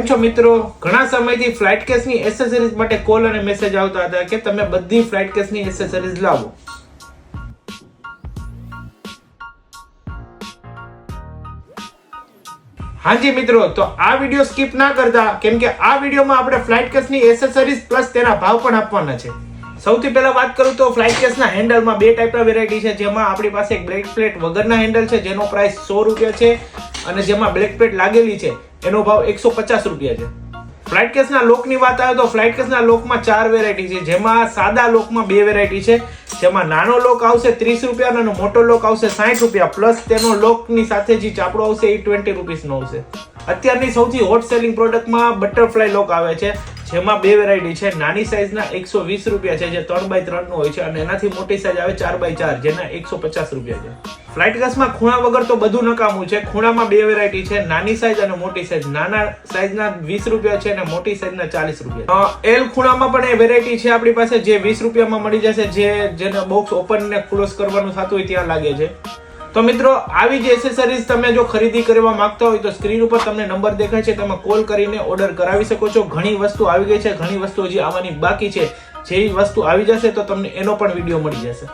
છો મિત્રો, ઘણા સમયથી ફ્લાઇટ કેસની એસેસરીઝ માટે કોલ અને મેસેજ આવતા હતા કે તમે બધી ફ્લાઇટ કેસની એસેસરીઝ લાવો. હાજી મિત્રો, તો આ વિડિયો સ્કીપ ના કરતા, કેમ કે આ વિડિયોમાં આપણે ફ્લાઇટ કેસની એસેસરીઝ પ્લસ તેના ભાવ પણ આપવાના છે. સૌથી પહેલા વાત કરું તો ફ્લાઇટ કેસના હેન્ડલમાં બે ટાઈપના વેરાયટી છે, જેમાં આપણી પાસે એક બ્લેક પ્લેટ વગરના હેન્ડલ છે જેનો પ્રાઇસ 100 રૂપિયા છે, અને જેમાં બ્લેક પ્લેટ લાગેલી છે એનો ભાવ 150 રૂપિયા છે. ફ્લાઇટ કેસના લોકની વાત આવે તો ફ્લાઇટ કેસના લોકમાં 4 વેરાયટી છે, જેમાં સાદા લોકમાં 2 વેરાયટી છે, જેમાં નાનો લોક આવશે 30 રૂપિયા અને મોટો લોક આવશે 60 રૂપિયા, પ્લસ તેનો લોકની સાથે જે ચાપડો આવશે એ 20 રૂપીસનો આવશે. અત્યારની સૌથી હોટ સેલિંગ પ્રોડક્ટમાં બટરફ્લાય લોક આવે છે, જેમાં 2 વેરાયટી છે. નાની સાઈઝના 120 રૂપિયા છે, જે 3x3 નો હોય છે, અને એનાથી મોટી સાઈઝ આવે 4x4, જેના 150 રૂપિયા છે. ફ્લાઇટ કેસમાં ખૂણા વગર તો બધું નકામું છે. ખૂણામાં 2 વેરાયટી છે, નાની સાઈઝ અને મોટી સાઈઝ. નાના સાઈઝના 20 રૂપિયા છે અને મોટી સાઈઝના 40 રૂપિયા. એલ ખૂણામાં પણ એ વેરાયટી છે આપણી પાસે, જે 20 રૂપિયામાં મળી જશે, જેને બોક્સ ઓપન ને ક્લોઝ કરવાનું થતું હોય ત્યાં લાગે છે. તો મિત્રો, આવી જ એસેસરીઝ તમે જો ખરીદી કરવા માંગતા હોય તો સ્ક્રીન ઉપર તમને નંબર દેખાય છે, તમે કોલ કરીને ઓર્ડર કરાવી શકો છો. ઘણી વસ્તુ આવી ગઈ છે, ઘણી વસ્તુ હજી આવવાની બાકી છે. જે વસ્તુ આવી જશે તો તમને એનો પણ વિડીયો મળી જશે.